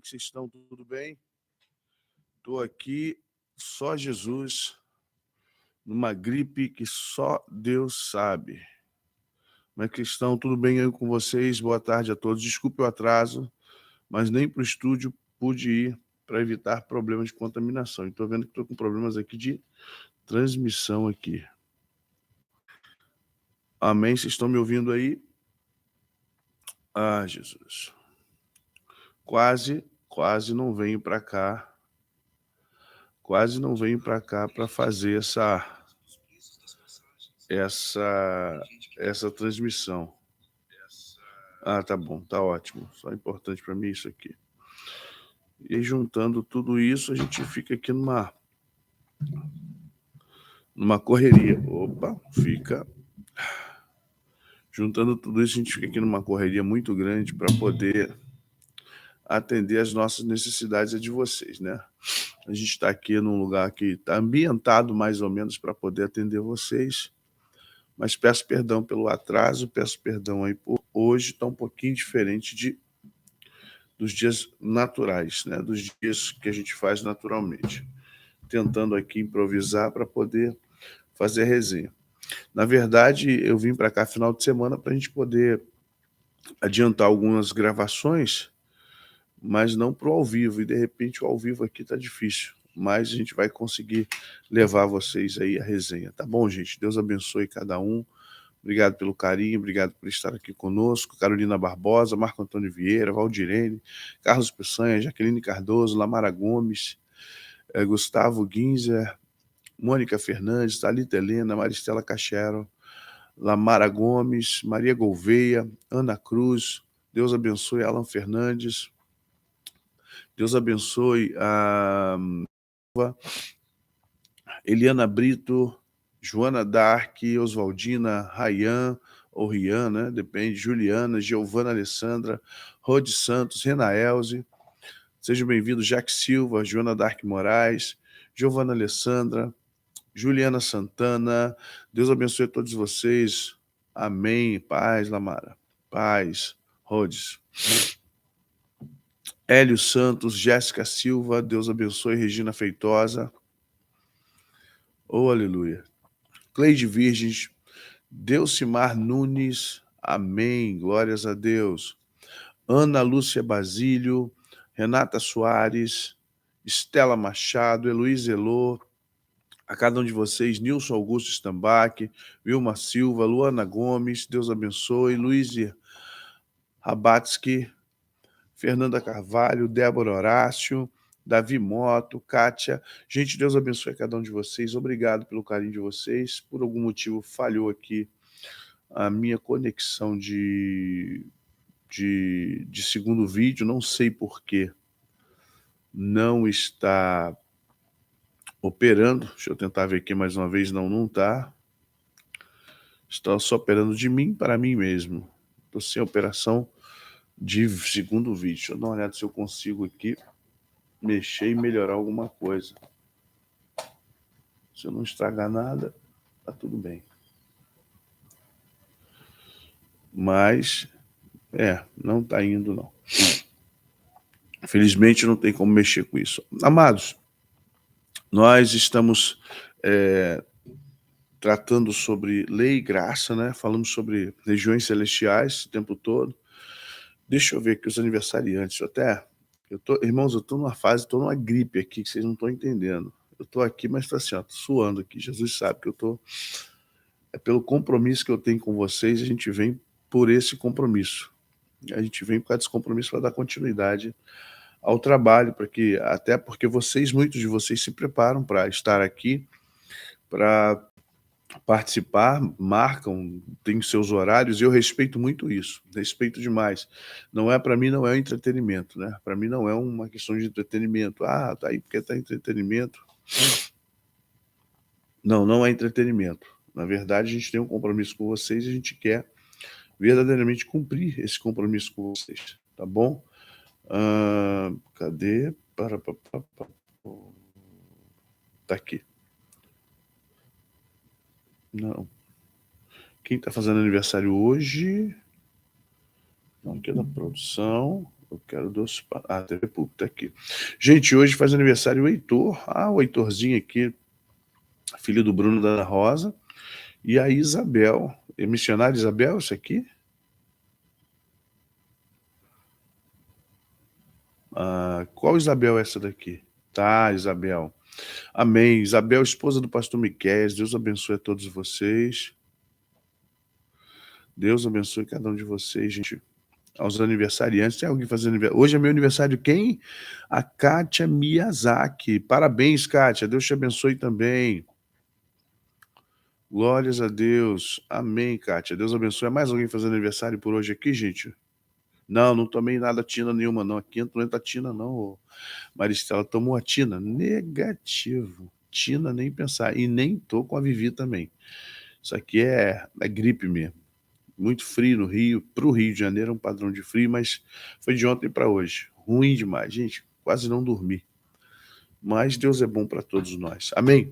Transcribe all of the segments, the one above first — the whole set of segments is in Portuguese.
é que vocês estão? Tudo bem? Estou aqui, só Jesus, numa gripe que só Deus sabe. Como é que estão? Tudo bem aí com vocês? Boa tarde a todos. Desculpe o atraso, mas nem para o estúdio pude ir para evitar problemas de contaminação. Estou vendo que estou com problemas aqui de transmissão aqui. Amém? Vocês estão me ouvindo aí? Ah, Jesus. Quase não venho para cá. Quase não venho para cá para fazer essa transmissão. Ah, tá bom, tá ótimo. Só é importante para mim isso aqui. E aí, juntando tudo isso, a gente fica aqui numa correria. Opa, fica. Juntando tudo isso, a gente fica aqui numa correria muito grande para poder atender as nossas necessidades, a de vocês, né? A gente está aqui num lugar que está ambientado mais ou menos para poder atender vocês, mas peço perdão pelo atraso, peço perdão aí por hoje está um pouquinho diferente dos dias naturais, né? Dos dias que a gente faz naturalmente. Tentando aqui improvisar para poder fazer a resenha. Na verdade, eu vim para cá final de semana para a gente poder adiantar algumas gravações, mas não para o ao vivo, e de repente o ao vivo aqui está difícil, mas a gente vai conseguir levar vocês aí a resenha, tá bom, gente? Deus abençoe cada um, obrigado pelo carinho, obrigado por estar aqui conosco, Carolina Barbosa, Marco Antônio Vieira, Valdirene, Carlos Peçanha, Jaqueline Cardoso, Lamara Gomes, Gustavo Ginzer, Mônica Fernandes, Thalita Helena, Maristela Cachero, Lamara Gomes, Maria Gouveia, Ana Cruz, Deus abençoe Alan Fernandes, Deus abençoe a Eliana Brito, Joana Dark, Oswaldina, Rayan, ou Rian, né? Depende, Juliana, Giovana Alessandra, Rode Santos, Rena Elze, sejam bem-vindos, Jaque Silva, Joana Dark Moraes, Giovana Alessandra, Juliana Santana, Deus abençoe a todos vocês, amém, paz, Lamara, paz, Rhodes. Hélio Santos, Jéssica Silva, Deus abençoe, Regina Feitosa, oh, aleluia. Cleide Virgens, Delcimar Nunes, amém, glórias a Deus. Ana Lúcia Basílio, Renata Soares, Estela Machado, Heloísa Elô, a cada um de vocês, Nilson Augusto Stambach, Vilma Silva, Luana Gomes, Deus abençoe, Luiz Rabatsky, Fernanda Carvalho, Débora Horácio, Davi Moto, Kátia. Gente, Deus abençoe a cada um de vocês. Obrigado pelo carinho de vocês. Por algum motivo falhou aqui a minha conexão de segundo vídeo. Não sei por que não está operando. Deixa eu tentar ver aqui mais uma vez. Não está. Está só operando de mim para mim mesmo. Estou sem operação de segundo vídeo. Deixa eu dar uma olhada se eu consigo aqui mexer e melhorar alguma coisa. Se eu não estragar nada, tá tudo bem. Mas, não tá indo, não. Felizmente não tem como mexer com isso. Amados, nós estamos tratando sobre lei e graça, né? Falamos sobre regiões celestiais o tempo todo. Deixa eu ver aqui os aniversariantes. Irmãos, eu tô numa fase, tô numa gripe aqui que vocês não estão entendendo. Eu tô aqui, mas tá assim, ó, tô suando aqui. Jesus sabe que eu tô... É pelo compromisso que eu tenho com vocês, a gente vem por esse compromisso. A gente vem por causa desse compromisso para dar continuidade ao trabalho, até porque muitos de vocês se preparam para estar aqui, para participar, marcam, tem seus horários, e eu respeito muito isso, respeito demais. Não é, para mim, não é entretenimento, né? Para mim não é uma questão de entretenimento. Ah, tá aí porque tá entretenimento. Não é entretenimento. Na verdade, a gente tem um compromisso com vocês e a gente quer verdadeiramente cumprir esse compromisso com vocês, tá bom? Cadê? Tá aqui. Não. Quem tá fazendo aniversário hoje? Não, aqui é da produção. Eu quero doce. Ah, TV Pública, tá aqui. Gente, hoje faz aniversário o Heitor. O Heitorzinho aqui, filho do Bruno da Ana Rosa. E a Isabel. É missionária Isabel, isso aqui? Qual Isabel é essa daqui? Tá, Isabel. Amém. Isabel, esposa do pastor Miqueias. Deus abençoe a todos vocês. Deus abençoe cada um de vocês, gente. Aos aniversariantes. Tem alguém fazendo aniversário? Hoje é meu aniversário. Quem? A Kátia Miyazaki. Parabéns, Kátia. Deus te abençoe também. Glórias a Deus. Amém, Kátia. Deus abençoe. Mais alguém fazendo aniversário por hoje aqui, gente? Não, não tomei nada tina nenhuma, não. Aqui não entra tina, não. Maristela tomou a tina? Negativo. Tina nem pensar. E nem tô com a Vivi também. Isso aqui é gripe mesmo. Muito frio no Rio. Para o Rio de Janeiro é um padrão de frio, mas foi de ontem para hoje. Ruim demais. Gente, quase não dormi. Mas Deus é bom para todos nós. Amém?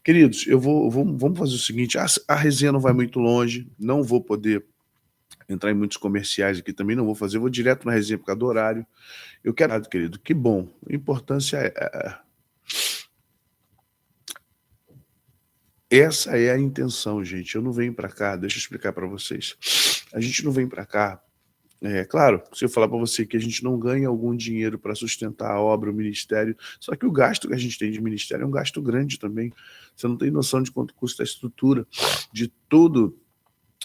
Queridos, vamos fazer o seguinte. A resenha não vai muito longe. Não vou poder entrar em muitos comerciais aqui também. Não vou fazer. Vou direto na resenha por causa do horário. Eu quero, querido, que bom. A importância essa é a intenção, gente. Eu não venho para cá, deixa eu explicar para vocês. A gente não vem para cá. Claro, se eu falar para você que a gente não ganha algum dinheiro para sustentar a obra, o ministério, só que o gasto que a gente tem de ministério é um gasto grande também. Você não tem noção de quanto custa a estrutura, de tudo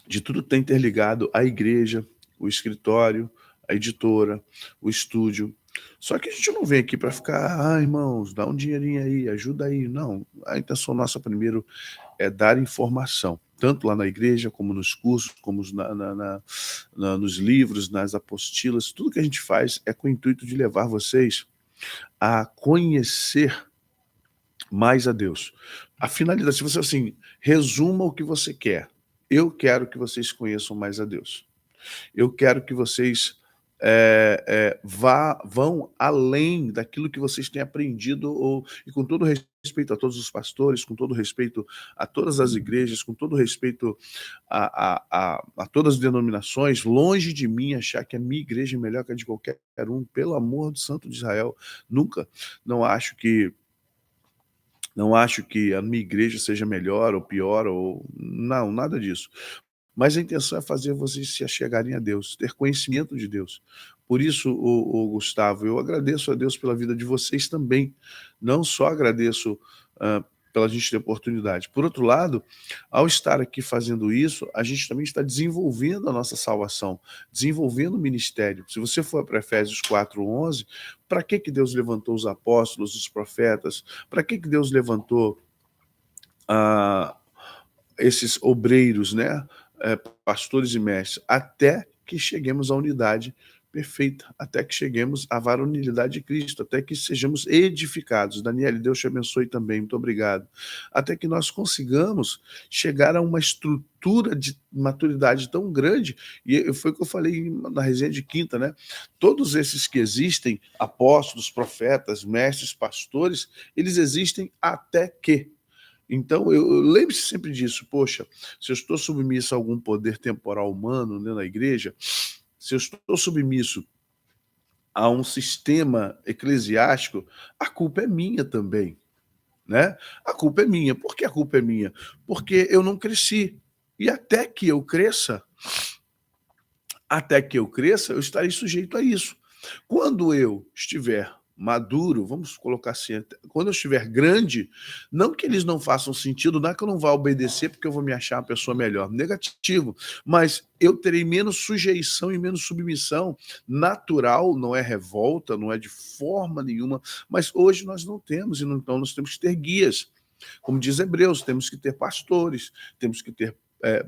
está interligado à igreja, o escritório, a editora, o estúdio. Só que a gente não vem aqui para ficar, irmãos, dá um dinheirinho aí, ajuda aí. Não, a intenção nossa primeiro é dar informação, tanto lá na igreja, como nos cursos, como nos livros, nas apostilas. Tudo que a gente faz é com o intuito de levar vocês a conhecer mais a Deus. A finalidade, se você assim, resuma o que você quer. Eu quero que vocês conheçam mais a Deus. Eu quero que vocês vão além daquilo que vocês têm aprendido, e com todo respeito a todos os pastores, com todo respeito a todas as igrejas, com todo respeito a todas as denominações, longe de mim achar que a minha igreja é melhor que a de qualquer um, pelo amor do Santo de Israel, nunca. Não acho que a minha igreja seja melhor ou pior, não, nada disso. Mas a intenção é fazer vocês se achegarem a Deus, ter conhecimento de Deus. Por isso, Gustavo, eu agradeço a Deus pela vida de vocês também. Não só agradeço pela gente ter oportunidade. Por outro lado, ao estar aqui fazendo isso, a gente também está desenvolvendo a nossa salvação, desenvolvendo o ministério. Se você for para Efésios 4:11, para que Deus levantou os apóstolos, os profetas? Para que Deus levantou esses obreiros, né? Pastores e mestres, até que cheguemos à unidade perfeita, até que cheguemos à varonilidade de Cristo, até que sejamos edificados. Daniele, Deus te abençoe também, muito obrigado. Até que nós consigamos chegar a uma estrutura de maturidade tão grande, e foi o que eu falei na resenha de quinta, né? Todos esses que existem, apóstolos, profetas, mestres, pastores, eles existem até que. Então, lembre-se sempre disso. Poxa, se eu estou submisso a algum poder temporal humano, né, na igreja, se eu estou submisso a um sistema eclesiástico, a culpa é minha também, né? A culpa é minha. Por que a culpa é minha? Porque eu não cresci. E até que eu cresça, eu estarei sujeito a isso. Quando eu estiver maduro, vamos colocar assim, quando eu estiver grande, não que eles não façam sentido, não é que eu não vá obedecer porque eu vou me achar uma pessoa melhor, negativo, mas eu terei menos sujeição e menos submissão natural, não é revolta, não é de forma nenhuma, mas hoje nós não temos, e então nós temos que ter guias. Como diz Hebreus, temos que ter pastores, temos que ter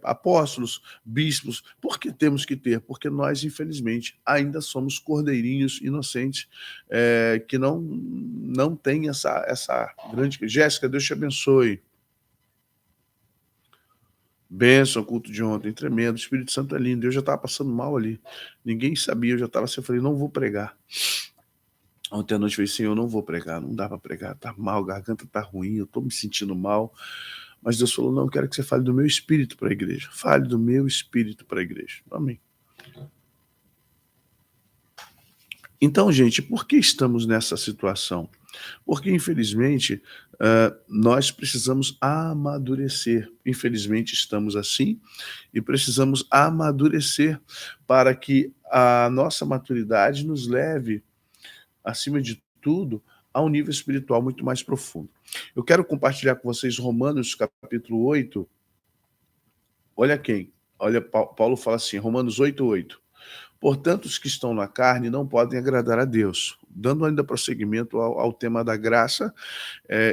apóstolos, bispos. Por que temos que ter? Porque nós, infelizmente, ainda somos cordeirinhos inocentes que não tem essa grande... Jéssica, Deus te abençoe. Bênção, culto de ontem, tremendo. O Espírito Santo é lindo. Eu já estava passando mal ali. Ninguém sabia, eu já estava assim, eu falei, não vou pregar. Ontem à noite eu falei, Senhor, eu não vou pregar, não dá para pregar, tá mal, a garganta tá ruim, eu estou me sentindo mal. Mas Deus falou, não, eu quero que você fale do meu espírito para a igreja. Fale do meu espírito para a igreja. Amém. Então, gente, por que estamos nessa situação? Porque, infelizmente, nós precisamos amadurecer. Infelizmente, estamos assim e precisamos amadurecer para que a nossa maturidade nos leve, acima de tudo, a um nível espiritual muito mais profundo. Eu quero compartilhar com vocês Romanos capítulo 8. Olha quem? Olha, Paulo fala assim, Romanos 8:8. Portanto, os que estão na carne não podem agradar a Deus. Dando ainda prosseguimento ao tema da graça,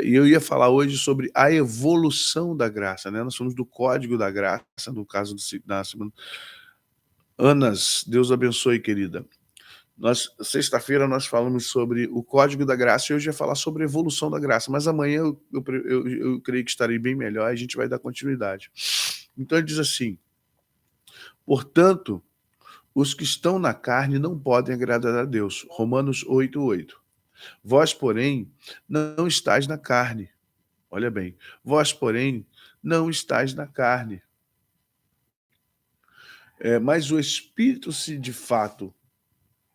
e eu ia falar hoje sobre a evolução da graça, né? Nós somos do código da graça, no caso da semana. Anas, Deus abençoe, querida. Sexta-feira nós falamos sobre o código da graça e hoje ia falar sobre a evolução da graça, mas amanhã eu creio que estarei bem melhor e a gente vai dar continuidade. Então ele diz assim, portanto, os que estão na carne não podem agradar a Deus. Romanos 8:8. Vós, porém, não estáis na carne. Olha bem. Vós, porém, não estáis na carne. Mas o Espírito, se de fato...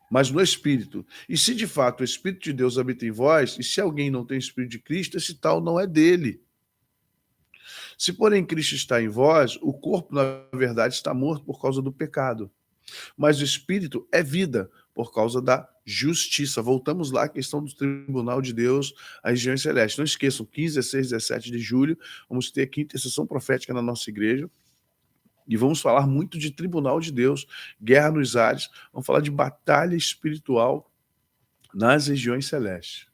Mas no Espírito. E se de fato o Espírito de Deus habita em vós, e se alguém não tem o Espírito de Cristo, esse tal não é dele. Se, porém, Cristo está em vós, o corpo, na verdade, está morto por causa do pecado. Mas o Espírito é vida por causa da justiça. Voltamos lá à questão do tribunal de Deus, a região celeste. Não esqueçam, 15, 16, 17 de julho, vamos ter aqui intercessão profética na nossa igreja. E vamos falar muito de tribunal de Deus, guerra nos ares, vamos falar de batalha espiritual nas regiões celestes.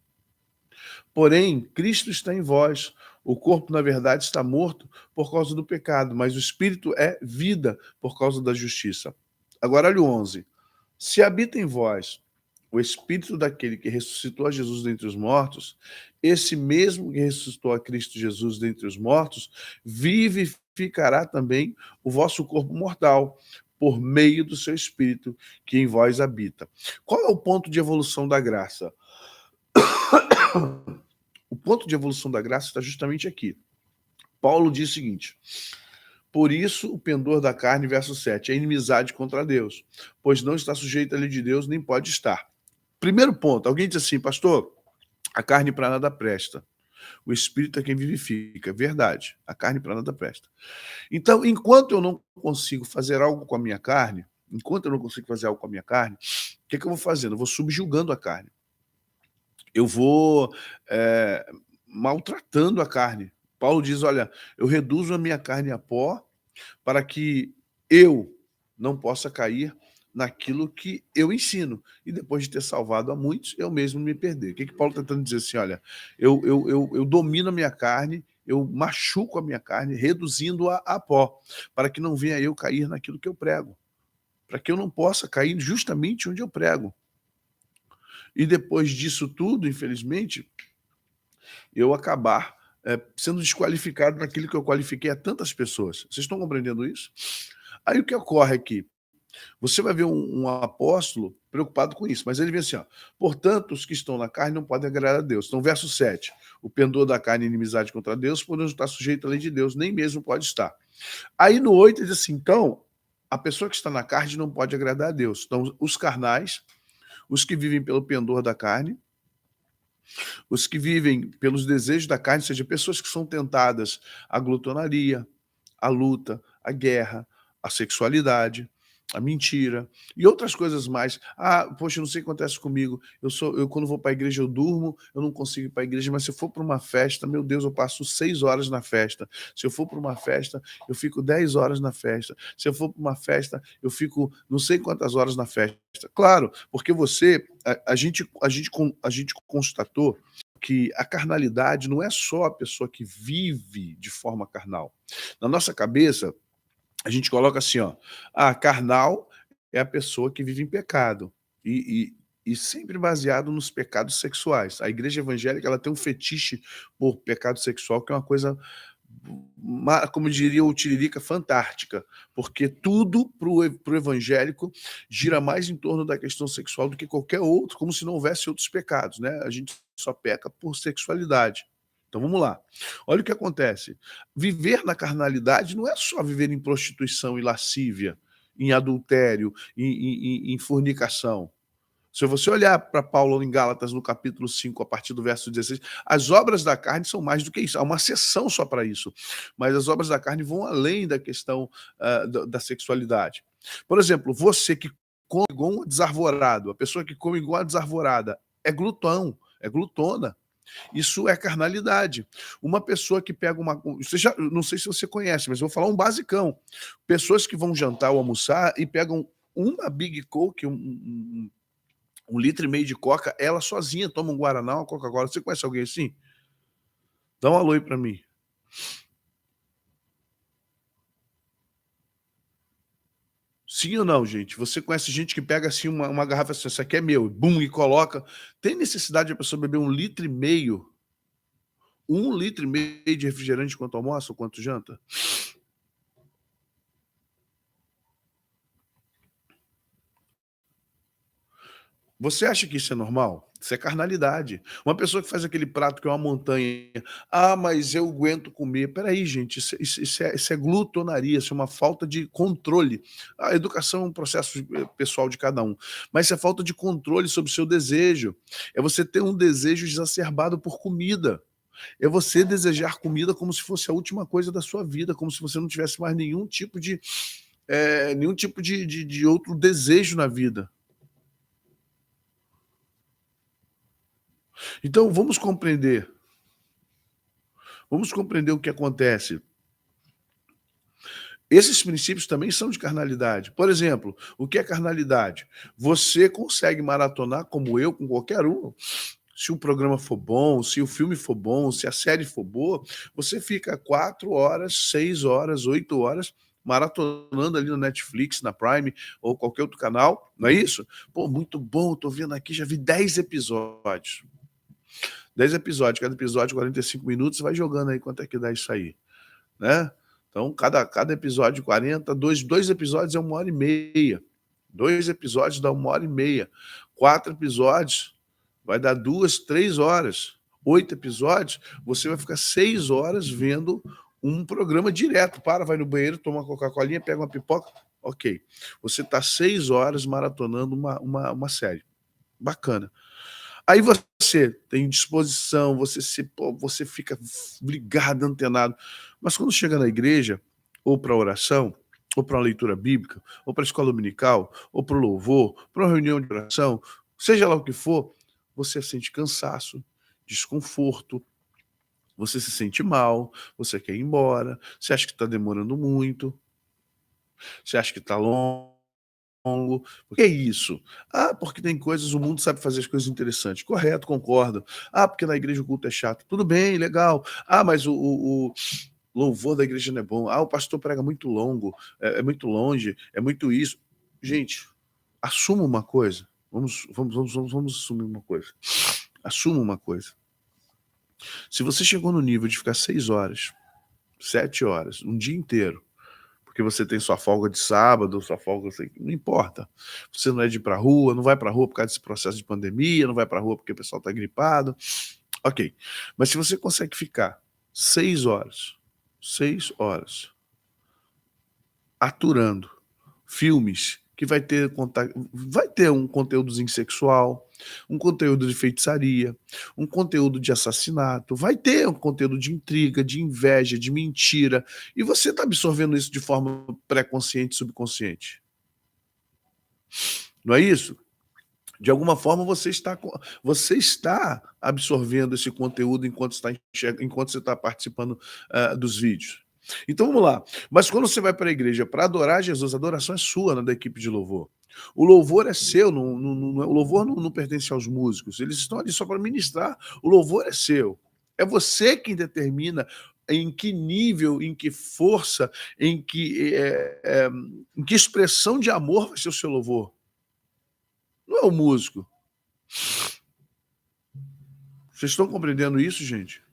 Porém, Cristo está em vós. O corpo, na verdade, está morto por causa do pecado, mas o Espírito é vida por causa da justiça. Agora, olha o 11. Se habita em vós o Espírito daquele que ressuscitou a Jesus dentre os mortos, esse mesmo que ressuscitou a Cristo Jesus dentre os mortos, vivificará também o vosso corpo mortal, por meio do seu Espírito que em vós habita. Qual é o ponto de evolução da graça? O ponto de evolução da graça está justamente aqui. Paulo diz o seguinte: por isso, o pendor da carne, verso 7, é inimizade contra Deus, pois não está sujeito à lei de Deus, nem pode estar. Primeiro ponto, alguém diz assim, pastor, a carne para nada presta. O Espírito é quem vivifica. Verdade, a carne para nada presta. Então, enquanto eu não consigo fazer algo com a minha carne, o que eu vou fazendo? Eu vou subjugando a carne. Eu vou maltratando a carne. Paulo diz, olha, eu reduzo a minha carne a pó para que eu não possa cair naquilo que eu ensino. E depois de ter salvado a muitos, eu mesmo me perder. O que Paulo está tentando dizer assim? Olha, eu domino a minha carne, eu machuco a minha carne, reduzindo-a a pó, para que não venha eu cair naquilo que eu prego. Para que eu não possa cair justamente onde eu prego. E depois disso tudo, infelizmente, eu acabar sendo desqualificado naquilo que eu qualifiquei a tantas pessoas. Vocês estão compreendendo isso? Aí o que ocorre aqui? Você vai ver um apóstolo preocupado com isso, mas ele vê assim, ó, portanto, os que estão na carne não podem agradar a Deus. Então, verso 7, o pendor da carne é inimizade contra Deus, por não estar sujeito à lei de Deus, nem mesmo pode estar. Aí no 8 ele diz assim, então, a pessoa que está na carne não pode agradar a Deus. Então, os carnais, os que vivem pelo pendor da carne, os que vivem pelos desejos da carne, ou seja, pessoas que são tentadas à glutonaria, à luta, à guerra, à sexualidade, a mentira e outras coisas mais. Poxa, não sei o que acontece comigo. Eu quando vou para a igreja, eu durmo, eu não consigo ir para a igreja, mas se eu for para uma festa, meu Deus, eu passo 6 horas na festa. Se eu for para uma festa, eu fico 10 horas na festa. Se eu for para uma festa, eu fico não sei quantas horas na festa. Claro, porque a gente constatou que a carnalidade não é só a pessoa que vive de forma carnal. Na nossa cabeça, a gente coloca assim, ó, carnal é a pessoa que vive em pecado e sempre baseado nos pecados sexuais. A igreja evangélica ela tem um fetiche por pecado sexual que é uma coisa, como diria o Tiririca, fantástica, porque tudo para o evangélico gira mais em torno da questão sexual do que qualquer outro, como se não houvesse outros pecados, né? A gente só peca por sexualidade. Então vamos lá. Olha o que acontece. Viver na carnalidade não é só viver em prostituição e lascívia, em adultério, em fornicação. Se você olhar para Paulo em Gálatas, no capítulo 5, a partir do verso 16, as obras da carne são mais do que isso. Há uma seção só para isso. Mas as obras da carne vão além da questão da sexualidade. Por exemplo, você que come igual um desarvorado, a pessoa que come igual a desarvorada, é glutão, é glutona. Isso é carnalidade. Uma pessoa que pega uma... não sei se você conhece, mas eu vou falar um basicão. Pessoas que vão jantar ou almoçar e pegam uma Big Coke, um litro e meio de coca, ela sozinha toma um Guaraná, uma Coca-Cola. Você conhece alguém assim? Dá um alô aí pra mim. Sim ou não, gente? Você conhece gente que pega assim uma garrafa assim, isso aqui é meu, bum, e coloca. Tem necessidade de a pessoa beber 1,5 litro? 1,5 litro de refrigerante enquanto almoça ou quanto janta? Você acha que isso é normal? Isso é carnalidade. Uma pessoa que faz aquele prato que é uma montanha, mas eu aguento comer. Peraí, gente, isso é glutonaria, isso é uma falta de controle. A educação é um processo pessoal de cada um, mas isso é falta de controle sobre o seu desejo. É você ter um desejo exacerbado por comida. É você desejar comida como se fosse a última coisa da sua vida, como se você não tivesse mais nenhum tipo de outro desejo na vida. Então, vamos compreender o que acontece. Esses princípios também são de carnalidade. Por exemplo, o que é carnalidade? Você consegue maratonar, como eu, com qualquer um. Se o programa for bom, se o filme for bom, se a série for boa, você fica 4 horas, 6 horas, 8 horas maratonando ali no Netflix, na Prime ou qualquer outro canal, não é isso? Pô, muito bom, tô vendo aqui, já vi 10 episódios. 10 episódios, cada episódio 45 minutos, vai jogando aí quanto é que dá isso aí, né? Então, cada episódio 40, dois episódios é 1h30. 2 episódios dá 1h30. 4 episódios vai dar 2, 3 horas. 8 episódios, você vai ficar 6 horas vendo um programa direto. Vai no banheiro, toma uma Coca-Colinha, pega uma pipoca. Ok. Você está 6 horas maratonando uma série. Bacana. Aí você tem disposição, você fica ligado, antenado. Mas quando chega na igreja, ou para oração, ou para uma leitura bíblica, ou para a escola dominical, ou para o louvor, para uma reunião de oração, seja lá o que for, você sente cansaço, desconforto, você se sente mal, você quer ir embora, você acha que está demorando muito, você acha que está longo. Por que isso? Porque tem coisas, o mundo sabe fazer as coisas interessantes. Correto, concordo. Porque na igreja o culto é chato. Tudo bem, legal. Mas o louvor da igreja não é bom. O pastor prega muito longo, é muito longe, é muito isso. Gente, assuma uma coisa. Vamos assumir uma coisa. Assuma uma coisa. Se você chegou no nível de ficar 6 horas, 7 horas, um dia inteiro, porque você tem sua folga de sábado, sua folga, não importa. Você não é de ir para a rua, não vai para a rua por causa desse processo de pandemia, não vai para a rua porque o pessoal está gripado. Ok. Mas se você consegue ficar 6 horas aturando filmes que vai ter um conteúdozinho sexual, um conteúdo de feitiçaria, um conteúdo de assassinato, vai ter um conteúdo de intriga, de inveja, de mentira, e você está absorvendo isso de forma pré-consciente e subconsciente. Não é isso? De alguma forma você está absorvendo esse conteúdo enquanto você está participando dos vídeos. Então vamos lá. Mas quando você vai para a igreja para adorar Jesus, a adoração é sua, não da equipe de louvor. O louvor é seu, o louvor não pertence aos músicos, eles estão ali só para ministrar. O louvor é seu. É você quem determina em que nível, em que força, em que expressão de amor vai ser o seu louvor. Não é o músico. Vocês estão compreendendo isso, gente?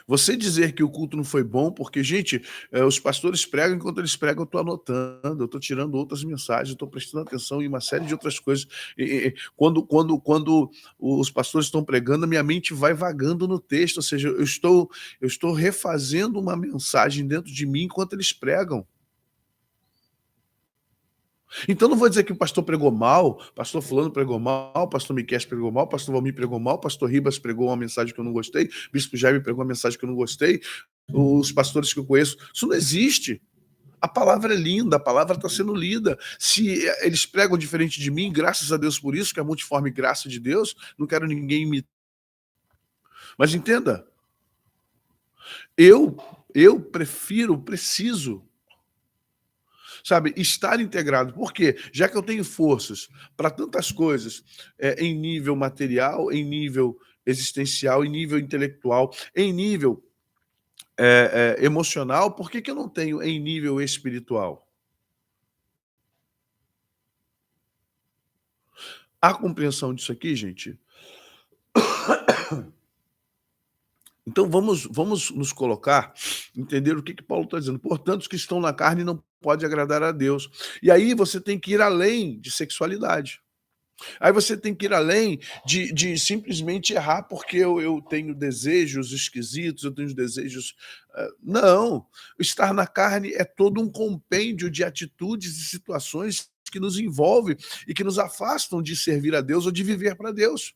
Você dizer que o culto não foi bom, porque, gente, os pastores pregam, enquanto eles pregam, eu estou anotando, eu estou tirando outras mensagens, eu estou prestando atenção em uma série de outras coisas. Quando os pastores estão pregando, a minha mente vai vagando no texto, ou seja, eu estou refazendo uma mensagem dentro de mim enquanto eles pregam. Então não vou dizer que o pastor pregou mal, pastor fulano pregou mal, pastor Miquel pregou mal, pastor Valmir pregou mal, pastor Ribas pregou uma mensagem que eu não gostei, bispo Jaime pregou uma mensagem que eu não gostei, os pastores que eu conheço. Isso não existe. A palavra é linda, a palavra está sendo lida. Se eles pregam diferente de mim, graças a Deus por isso, que é a multiforme graça de Deus, não quero ninguém imitar. Mas entenda, eu preciso, sabe, estar integrado. Por quê? Já que eu tenho forças para tantas coisas, em nível material, em nível existencial, em nível intelectual, em nível emocional, por que eu não tenho em nível espiritual? A compreensão disso aqui, gente. Então vamos nos colocar, entender o que Paulo está dizendo. Portanto, os que estão na carne não podem agradar a Deus. E aí você tem que ir além de sexualidade. Aí você tem que ir além de simplesmente errar porque eu tenho desejos esquisitos, eu tenho desejos. Não. Estar na carne é todo um compêndio de atitudes e situações que nos envolvem e que nos afastam de servir a Deus ou de viver para Deus.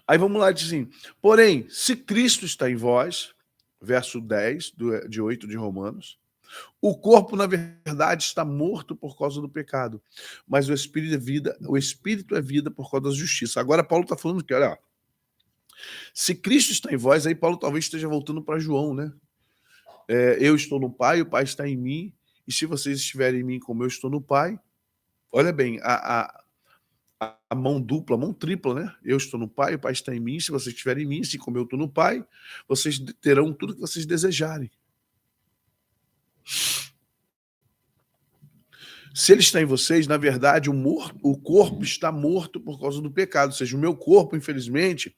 Aí vamos lá, diz assim, porém, se Cristo está em vós, verso 10, de 8 de Romanos, o corpo, na verdade, está morto por causa do pecado, mas o espírito é vida por causa da justiça. Agora Paulo está falando que, olha, se Cristo está em vós, aí Paulo talvez esteja voltando para João, né? Eu estou no Pai, o Pai está em mim, e se vocês estiverem em mim como eu estou no Pai, olha bem, a mão dupla, a mão tripla, né? Eu estou no Pai, o Pai está em mim, se vocês estiverem em mim, assim como eu estou no Pai, vocês terão tudo que vocês desejarem. Se ele está em vocês, na verdade, o corpo está morto por causa do pecado. Ou seja, o meu corpo, infelizmente,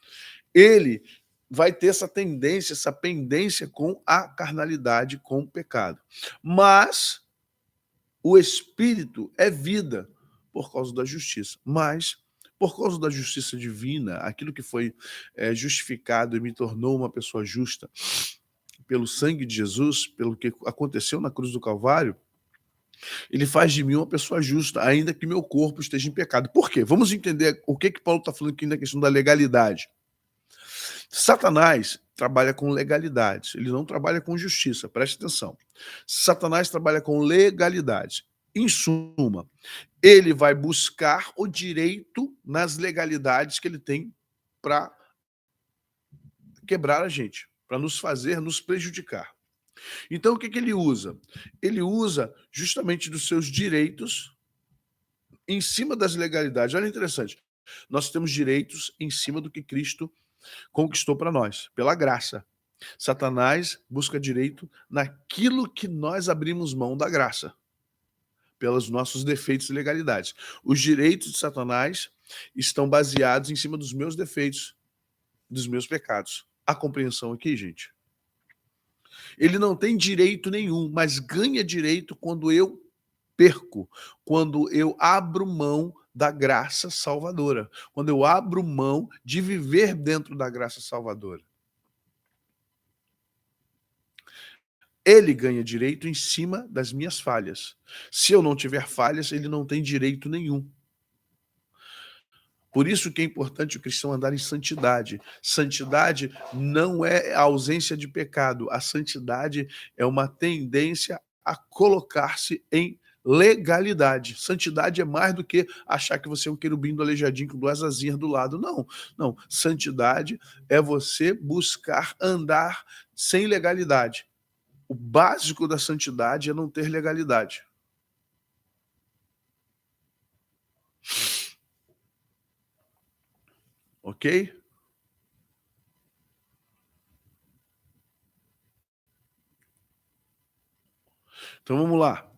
ele vai ter essa tendência, essa pendência com a carnalidade, com o pecado. Mas o espírito é vida por causa da justiça. Mas, por causa da justiça divina, aquilo que foi justificado e me tornou uma pessoa justa pelo sangue de Jesus, pelo que aconteceu na cruz do Calvário, ele faz de mim uma pessoa justa, ainda que meu corpo esteja em pecado. Por quê? Vamos entender o que Paulo está falando aqui na questão da legalidade. Satanás trabalha com legalidade, ele não trabalha com justiça, preste atenção. Satanás trabalha com legalidade. Em suma, ele vai buscar o direito nas legalidades que ele tem para quebrar a gente, para nos fazer nos prejudicar. Então, o que ele usa? Ele usa justamente dos seus direitos em cima das legalidades. Olha, interessante. Nós temos direitos em cima do que Cristo conquistou para nós, pela graça. Satanás busca direito naquilo que nós abrimos mão da graça, pelos nossos defeitos e legalidades. Os direitos de Satanás estão baseados em cima dos meus defeitos, dos meus pecados. A compreensão aqui, gente? Ele não tem direito nenhum, mas ganha direito quando eu perco, quando eu abro mão da graça salvadora, quando eu abro mão de viver dentro da graça salvadora. Ele ganha direito em cima das minhas falhas. Se eu não tiver falhas, ele não tem direito nenhum. Por isso que é importante o cristão andar em santidade. Santidade não é a ausência de pecado. A santidade é uma tendência a colocar-se em legalidade. Santidade é mais do que achar que você é um querubim do aleijadinho com duas asinhas do lado. Não, não. Santidade é você buscar andar sem legalidade. O básico da santidade é não ter legalidade. Ok? Então vamos lá.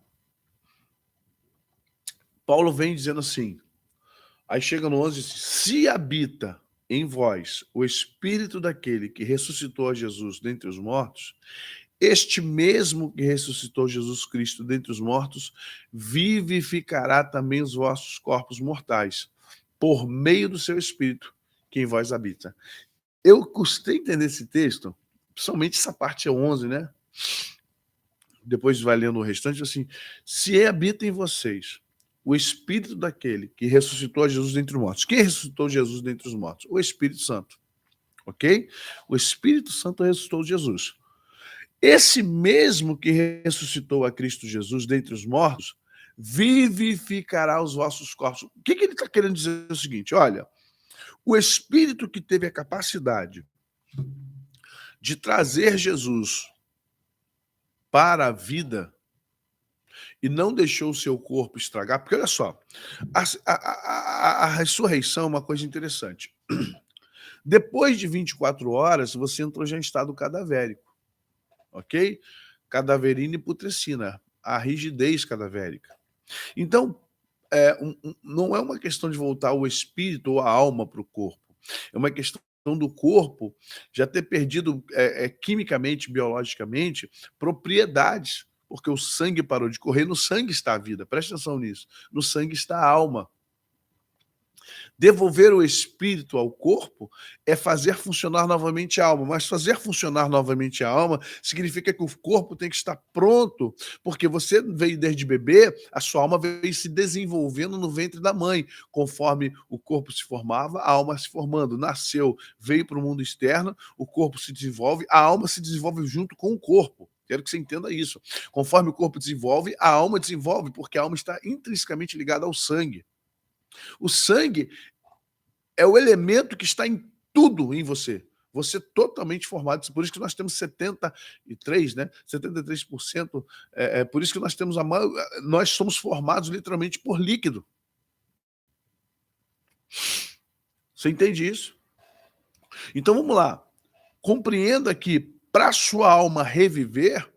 Paulo vem dizendo assim, aí chega no 11, se habita em vós o espírito daquele que ressuscitou a Jesus dentre os mortos, este mesmo que ressuscitou Jesus Cristo dentre os mortos, vivificará também os vossos corpos mortais, por meio do seu espírito que em vós habita. Eu custei entender esse texto, principalmente essa parte 11, né? depois vai lendo o restante, assim, se habita em vocês o Espírito daquele que ressuscitou a Jesus dentre os mortos. Quem ressuscitou Jesus dentre os mortos? O Espírito Santo, ok? O Espírito Santo ressuscitou Jesus. Esse mesmo que ressuscitou a Cristo Jesus dentre os mortos, vivificará os vossos corpos. O que ele está querendo dizer é o seguinte, olha, o Espírito que teve a capacidade de trazer Jesus para a vida e não deixou o seu corpo estragar, porque olha só, a ressurreição é uma coisa interessante. Depois de 24 horas, você entrou já em estado cadavérico, ok? Cadaverina e putrescina, a rigidez cadavérica. Então, não é uma questão de voltar o espírito ou a alma para o corpo, é uma questão do corpo já ter perdido quimicamente, biologicamente, propriedades, porque o sangue parou de correr, no sangue está a vida, presta atenção nisso, no sangue está a alma. Devolver o espírito ao corpo é fazer funcionar novamente a alma, mas fazer funcionar novamente a alma significa que o corpo tem que estar pronto, porque você veio desde bebê, a sua alma veio se desenvolvendo no ventre da mãe, conforme o corpo se formava, a alma se formando, nasceu, veio para o mundo externo, o corpo se desenvolve, a alma se desenvolve junto com o corpo. Quero que você entenda isso. Conforme o corpo desenvolve, a alma desenvolve, porque a alma está intrinsecamente ligada ao sangue. O sangue é o elemento que está em tudo em você. Você totalmente formado. Por isso que nós temos 73%, né? 73%. Por isso que nós temos nós somos formados literalmente por líquido. Você entende isso? Então vamos lá. Compreenda que para a sua alma reviver,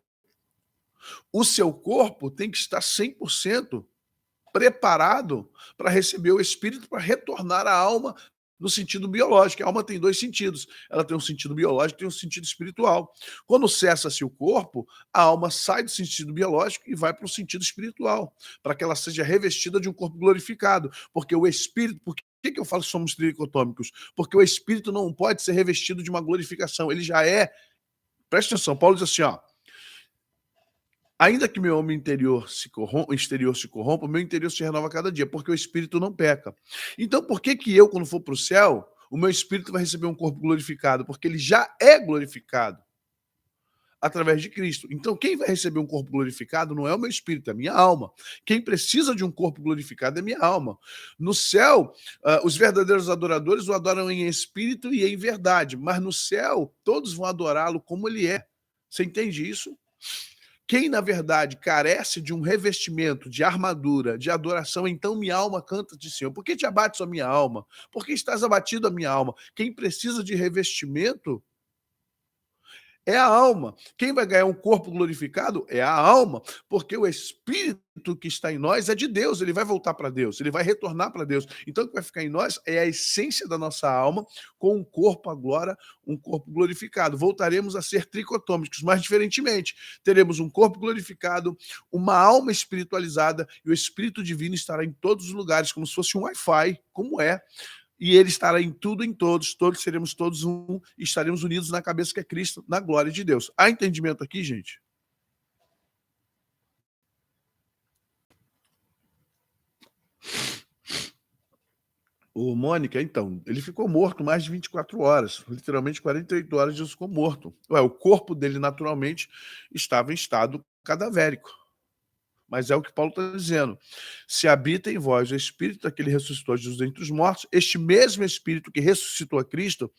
o seu corpo tem que estar 100% preparado para receber o espírito, para retornar à alma no sentido biológico. A alma tem dois sentidos. Ela tem um sentido biológico e tem um sentido espiritual. Quando cessa-se o corpo, a alma sai do sentido biológico e vai para o sentido espiritual, para que ela seja revestida de um corpo glorificado. Porque o espírito... Por que eu falo que somos tricotômicos? Porque o espírito não pode ser revestido de uma glorificação. Ele já é... Presta atenção, Paulo diz assim, ó, ainda que meu homem exterior se corrompa, o meu interior se renova a cada dia, porque o espírito não peca. Então, por que eu, quando for para o céu, o meu espírito vai receber um corpo glorificado? Porque ele já é glorificado através de Cristo. Então, quem vai receber um corpo glorificado não é o meu espírito, é a minha alma. Quem precisa de um corpo glorificado é a minha alma. No céu, os verdadeiros adoradores o adoram em espírito e em verdade, mas no céu, todos vão adorá-lo como ele é. Você entende isso? Quem, na verdade, carece de um revestimento, de armadura, de adoração, então minha alma canta de Senhor. Por que te abates a minha alma? Por que estás abatido a minha alma? Quem precisa de revestimento é a alma. Quem vai ganhar um corpo glorificado é a alma, porque o espírito que está em nós é de Deus, ele vai voltar para Deus, ele vai retornar para Deus. Então o que vai ficar em nós é a essência da nossa alma com um corpo agora, um corpo glorificado. Voltaremos a ser tricotômicos, mas diferentemente. Teremos um corpo glorificado, uma alma espiritualizada e o Espírito Divino estará em todos os lugares, como se fosse um Wi-Fi, como é. E ele estará em tudo, em todos seremos todos um, e estaremos unidos na cabeça que é Cristo, na glória de Deus. Há entendimento aqui, gente? O Mônica, então, ele ficou morto mais de 24 horas, literalmente 48 horas Jesus ficou morto. O corpo dele, naturalmente, estava em estado cadavérico. Mas é o que Paulo está dizendo. Se habita em vós o Espírito daquele ressuscitou Jesus dentre os mortos, este mesmo Espírito que ressuscitou a Cristo,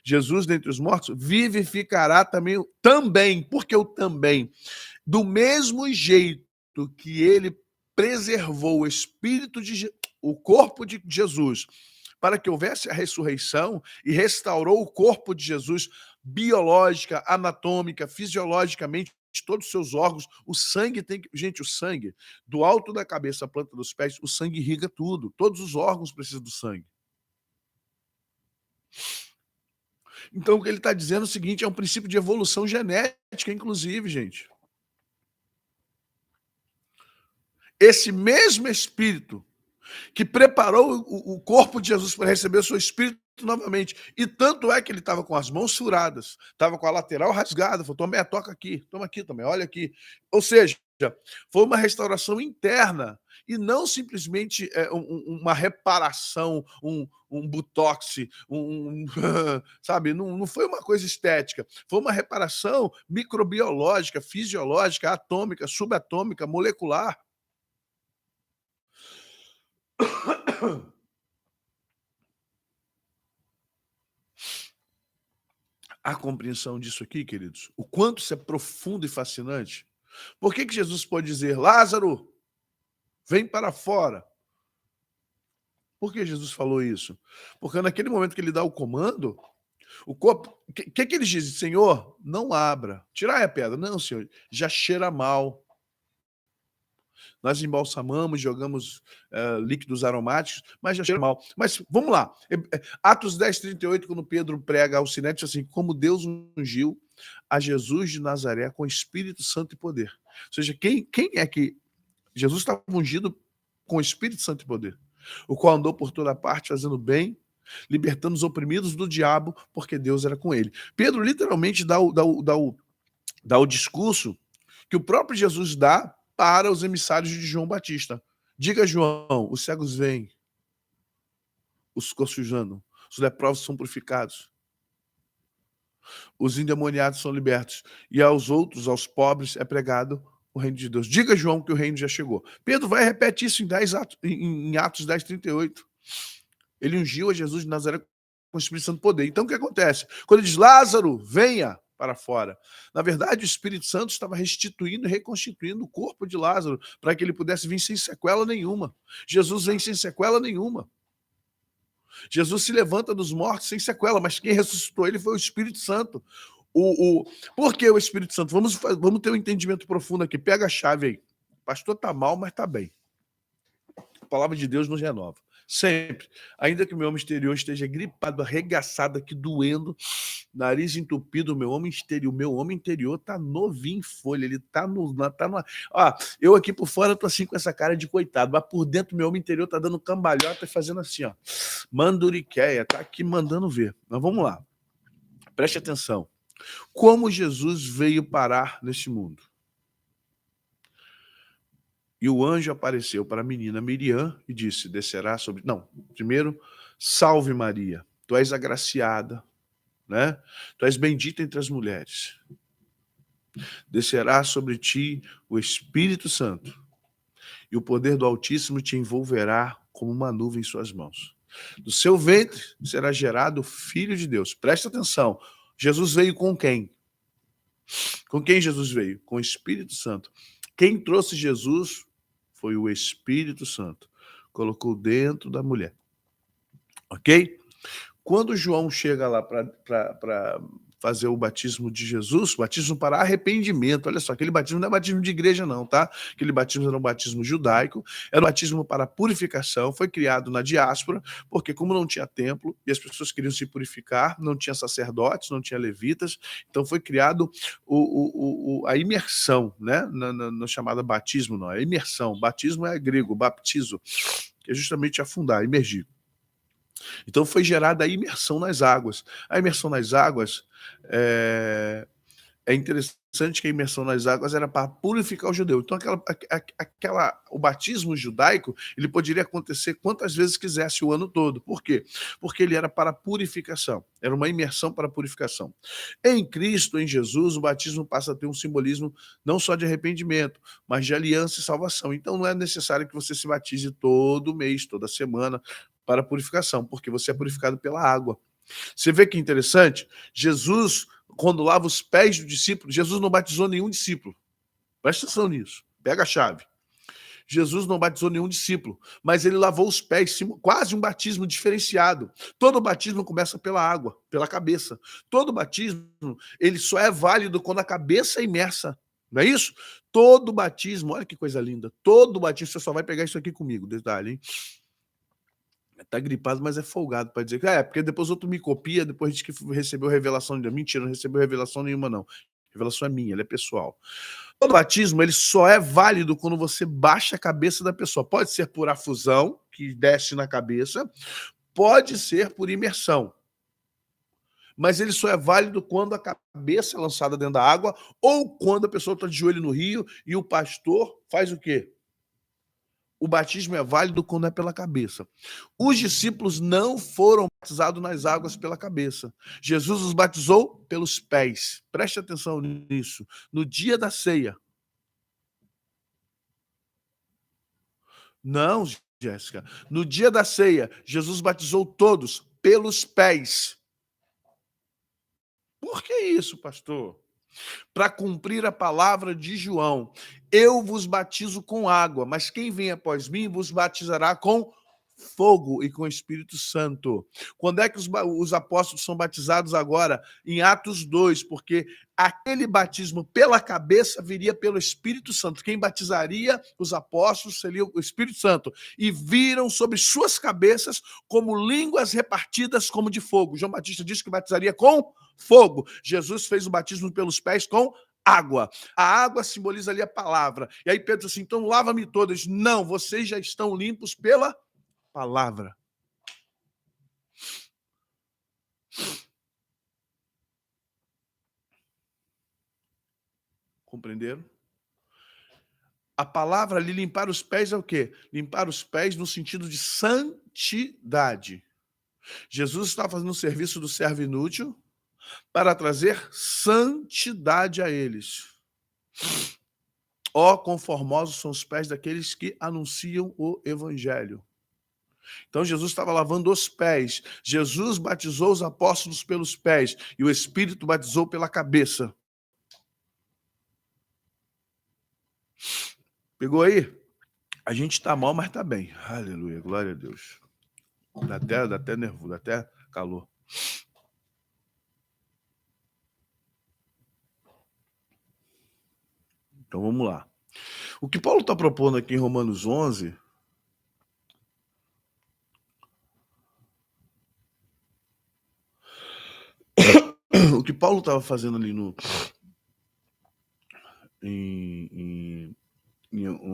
Jesus dentre os mortos, vivificará também, porque o também, do mesmo jeito que ele preservou o Espírito o corpo de Jesus, para que houvesse a ressurreição e restaurou o corpo de Jesus biológica, anatômica, fisiologicamente, todos os seus órgãos, o sangue tem que... Gente, o sangue, do alto da cabeça à planta dos pés, o sangue irriga tudo. Todos os órgãos precisam do sangue. Então, o que ele está dizendo é o seguinte, é um princípio de evolução genética, inclusive, gente. Esse mesmo Espírito que preparou o corpo de Jesus para receber o seu espírito novamente. E tanto é que ele estava com as mãos furadas, estava com a lateral rasgada, falou, Tomé, toca aqui, toma aqui, Tomé, olha aqui. Ou seja, foi uma restauração interna e não simplesmente uma reparação, um botox, sabe? Não foi uma coisa estética, foi uma reparação microbiológica, fisiológica, atômica, subatômica, molecular. A compreensão disso aqui, queridos, o quanto isso é profundo e fascinante. Por que Jesus pode dizer, Lázaro, vem para fora? Por que Jesus falou isso? Porque naquele momento que ele dá o comando, o corpo... O que ele diz? Senhor, não abra. Tirai a pedra. Não, Senhor, já cheira mal. Nós embalsamamos, jogamos líquidos aromáticos, mas já cheira mal. Mas vamos lá. Atos 10, 38, quando Pedro prega ao Sinédrio, assim, como Deus ungiu a Jesus de Nazaré com Espírito Santo e poder. Ou seja, quem é que... Jesus estava ungido com Espírito Santo e poder, o qual andou por toda parte fazendo bem, libertando os oprimidos do diabo, porque Deus era com ele. Pedro literalmente dá o discurso que o próprio Jesus dá para os emissários de João Batista. Diga, João, os cegos vêm, os coxos andam, os leprosos são purificados, os endemoniados são libertos, e aos outros, aos pobres, é pregado o reino de Deus. Diga, João, que o reino já chegou. Pedro vai e repete isso em Atos 10, 38. Ele ungiu a Jesus de Nazaré com o Espírito Santo poder. Então, o que acontece? Quando ele diz, Lázaro, venha para fora. Na verdade, o Espírito Santo estava restituindo e reconstituindo o corpo de Lázaro para que ele pudesse vir sem sequela nenhuma. Jesus vem sem sequela nenhuma. Jesus se levanta dos mortos sem sequela, mas quem ressuscitou ele foi o Espírito Santo. Por que o Espírito Santo? Vamos ter um entendimento profundo aqui. Pega a chave aí. O pastor está mal, mas está bem. A palavra de Deus nos renova. Sempre. Ainda que o meu homem exterior esteja gripado, arregaçado aqui, doendo, nariz entupido, o meu homem interior tá novinho em folha, ele tá no... eu aqui por fora tô assim com essa cara de coitado, mas por dentro meu homem interior tá dando cambalhota e fazendo assim, ó. Manduriqueia, tá aqui mandando ver. Mas vamos lá. Preste atenção. Como Jesus veio parar neste mundo? E o anjo apareceu para a menina Miriam e disse, descerá sobre... Não, primeiro, salve Maria, tu és agraciada, né? Tu és bendita entre as mulheres. Descerá sobre ti o Espírito Santo e o poder do Altíssimo te envolverá como uma nuvem em suas mãos. Do seu ventre será gerado o Filho de Deus. Presta atenção, Jesus veio com quem? Com quem Jesus veio? Com o Espírito Santo. Quem trouxe Jesus foi o Espírito Santo. Colocou dentro da mulher. Ok? Quando João chega lá para fazer o batismo de Jesus, batismo para arrependimento, olha só, aquele batismo não é batismo de igreja não, tá? Aquele batismo era um batismo judaico, era um batismo para purificação, foi criado na diáspora, porque como não tinha templo e as pessoas queriam se purificar, não tinha sacerdotes, não tinha levitas, então foi criado a imersão, né? Na chamada batismo, não, é imersão. Batismo é grego, baptizo, que é justamente afundar, imergir. Então foi gerada a imersão nas águas. A imersão nas águas é interessante que a imersão nas águas era para purificar o judeu. Então o batismo judaico ele poderia acontecer quantas vezes quisesse o ano todo. Por quê? Porque ele era para purificação. Era uma imersão para purificação. Em Cristo, em Jesus, o batismo passa a ter um simbolismo não só de arrependimento, mas de aliança e salvação. Então não é necessário que você se batize todo mês, toda semana, para purificação, porque você é purificado pela água. Você vê que interessante? Jesus, quando lava os pés do discípulo, Jesus não batizou nenhum discípulo. Presta atenção nisso. Pega a chave. Jesus não batizou nenhum discípulo, mas ele lavou os pés, quase um batismo diferenciado. Todo batismo começa pela água, pela cabeça. Todo batismo, ele só é válido quando a cabeça é imersa. Não é isso? Todo batismo, olha que coisa linda. Todo batismo, você só vai pegar isso aqui comigo, detalhe, hein? Tá gripado, mas é folgado para dizer que porque depois outro me copia, depois diz que recebeu revelação de mentira, não recebeu revelação nenhuma não. A revelação é minha, ela é pessoal. Todo batismo, ele só é válido quando você baixa a cabeça da pessoa. Pode ser por afusão, que desce na cabeça, pode ser por imersão. Mas ele só é válido quando a cabeça é lançada dentro da água ou quando a pessoa está de joelho no rio e o pastor faz o quê? O batismo é válido quando é pela cabeça. Os discípulos não foram batizados nas águas pela cabeça. Jesus os batizou pelos pés. Preste atenção nisso. No dia da ceia. Não, Jéssica. No dia da ceia, Jesus batizou todos pelos pés. Por que isso, pastor? Para cumprir a palavra de João. Eu vos batizo com água, mas quem vem após mim vos batizará com fogo e com o Espírito Santo. Quando é que os apóstolos são batizados agora? Em Atos 2, porque aquele batismo pela cabeça viria pelo Espírito Santo. Quem batizaria os apóstolos seria o Espírito Santo. E viram sobre suas cabeças como línguas repartidas como de fogo. João Batista disse que batizaria com fogo. Jesus fez o batismo pelos pés com água. A água simboliza ali a palavra. E aí Pedro disse assim, então lava-me todas. Não, vocês já estão limpos pela palavra. Compreenderam? A palavra ali, limpar os pés, é o quê? Limpar os pés no sentido de santidade. Jesus está fazendo um serviço do servo inútil para trazer santidade a eles. Ó, conformosos são os pés daqueles que anunciam o evangelho. Então Jesus estava lavando os pés. Jesus batizou os apóstolos pelos pés e o Espírito batizou pela cabeça. Pegou aí? A gente está mal, mas está bem. Aleluia, glória a Deus. Dá até nervoso, dá até calor. Então vamos lá. O que Paulo está propondo aqui em Romanos 11... O que Paulo estava fazendo ali em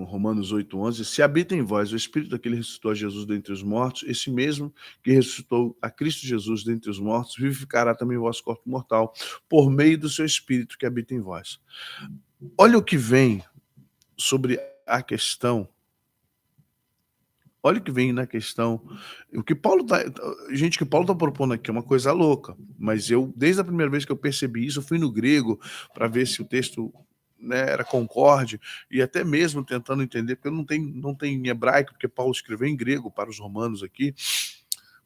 Romanos 8:11, se habita em vós o Espírito daquele que ressuscitou a Jesus dentre os mortos, esse mesmo que ressuscitou a Cristo Jesus dentre os mortos, vivificará também o vosso corpo mortal, por meio do seu Espírito que habita em vós. Olha o que vem sobre a questão. Olha o que vem na questão. O que Paulo tá, gente, que Paulo está propondo aqui é uma coisa louca, mas eu, desde a primeira vez que eu percebi isso, eu fui no grego para ver se o texto, né, era concorde, e até mesmo tentando entender, porque não tem em hebraico, porque Paulo escreveu em grego para os romanos aqui.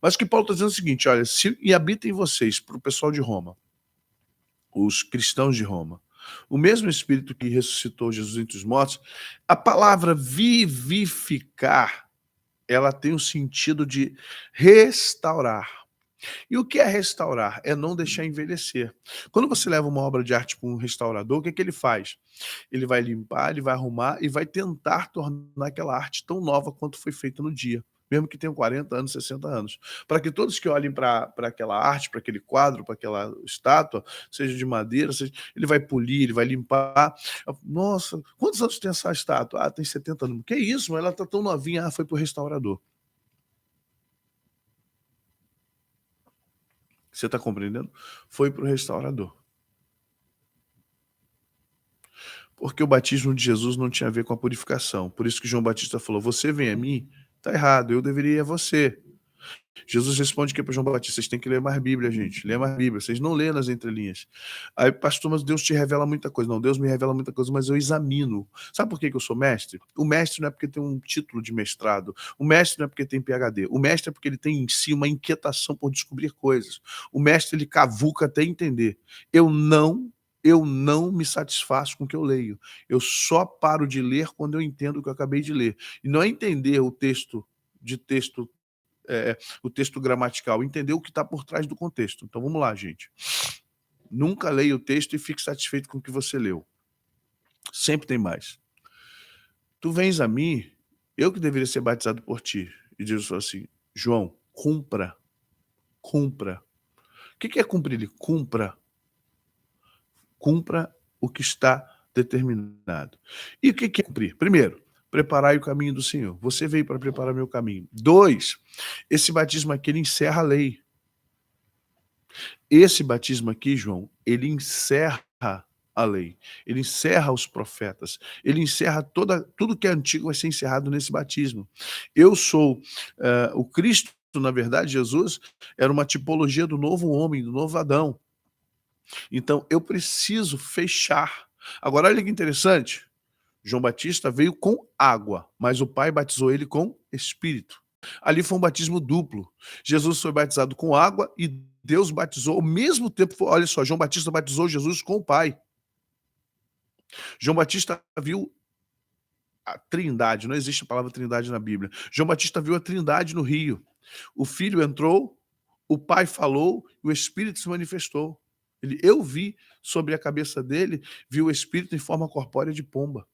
Mas o que Paulo está dizendo é o seguinte: olha, se e habita em vocês, para o pessoal de Roma, os cristãos de Roma, o mesmo Espírito que ressuscitou Jesus entre os mortos, a palavra vivificar, ela tem o sentido de restaurar. E o que é restaurar? É não deixar envelhecer. Quando você leva uma obra de arte para um restaurador, o que é que ele faz? Ele vai limpar, ele vai arrumar e vai tentar tornar aquela arte tão nova quanto foi feita no dia, mesmo que tenham 40 anos, 60 anos. Para que todos que olhem para aquela arte, para aquele quadro, para aquela estátua, seja de madeira, ele vai polir, ele vai limpar. Nossa, quantos anos tem essa estátua? Ah, tem 70 anos. Que isso? Ela está tão novinha. Ah, foi para o restaurador. Você está compreendendo? Foi para o restaurador. Porque o batismo de Jesus não tinha a ver com a purificação. Por isso que João Batista falou, você vem a mim, está errado, eu deveria ir a você. Jesus responde que para João Batista, vocês têm que ler mais Bíblia, gente. Lê mais Bíblia, vocês não lêem nas entrelinhas. Aí, pastor, mas Deus te revela muita coisa. Não, Deus me revela muita coisa, mas eu examino. Sabe por que eu sou mestre? O mestre não é porque tem um título de mestrado. O mestre não é porque tem PhD. O mestre é porque ele tem em si uma inquietação por descobrir coisas. O mestre, ele cavuca até entender. Eu não me satisfaço com o que eu leio. Eu só paro de ler quando eu entendo o que eu acabei de ler. E não é entender o texto o texto gramatical, entender o que está por trás do contexto. Então vamos lá, gente. Nunca leia o texto e fique satisfeito com o que você leu. Sempre tem mais. Tu vens a mim, eu que deveria ser batizado por ti. E Jesus falou assim, João, cumpra. Cumpra. O que é cumprir? Ele cumpra. Cumpra o que está determinado. E o que é cumprir? Primeiro, preparai o caminho do Senhor. Você veio para preparar meu caminho. 2, esse batismo aqui, ele encerra a lei. Esse batismo aqui, João, ele encerra a lei, ele encerra os profetas, ele encerra tudo que é antigo vai ser encerrado nesse batismo. Eu sou o Cristo, na verdade, Jesus era uma tipologia do novo homem, do novo Adão. Então eu preciso fechar. Agora olha que interessante, João Batista veio com água, mas o Pai batizou ele com Espírito. Ali foi um batismo duplo. Jesus foi batizado com água e Deus batizou ao mesmo tempo. Olha só, João Batista batizou Jesus com o Pai. João Batista viu a trindade, não existe a palavra trindade na Bíblia. João Batista viu a trindade no rio. O Filho entrou, o Pai falou e o Espírito se manifestou. Eu vi sobre a cabeça dele, vi o Espírito em forma corpórea de pomba.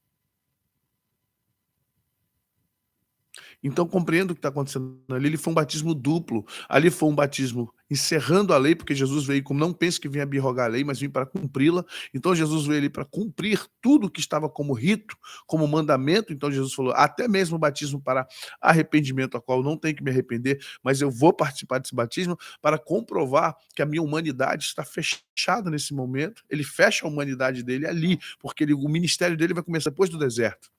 Então compreendo o que está acontecendo ali. Ele foi um batismo duplo. Ali foi um batismo encerrando a lei, porque Jesus veio como não pense que vinha abrogar a lei, mas vim para cumpri-la. Então Jesus veio ali para cumprir tudo que estava como rito, como mandamento. Então Jesus falou, até mesmo o batismo para arrependimento, a qual eu não tenho que me arrepender, mas eu vou participar desse batismo para comprovar que a minha humanidade está fechada nesse momento. Ele fecha a humanidade dele ali, porque o ministério dele vai começar depois do deserto.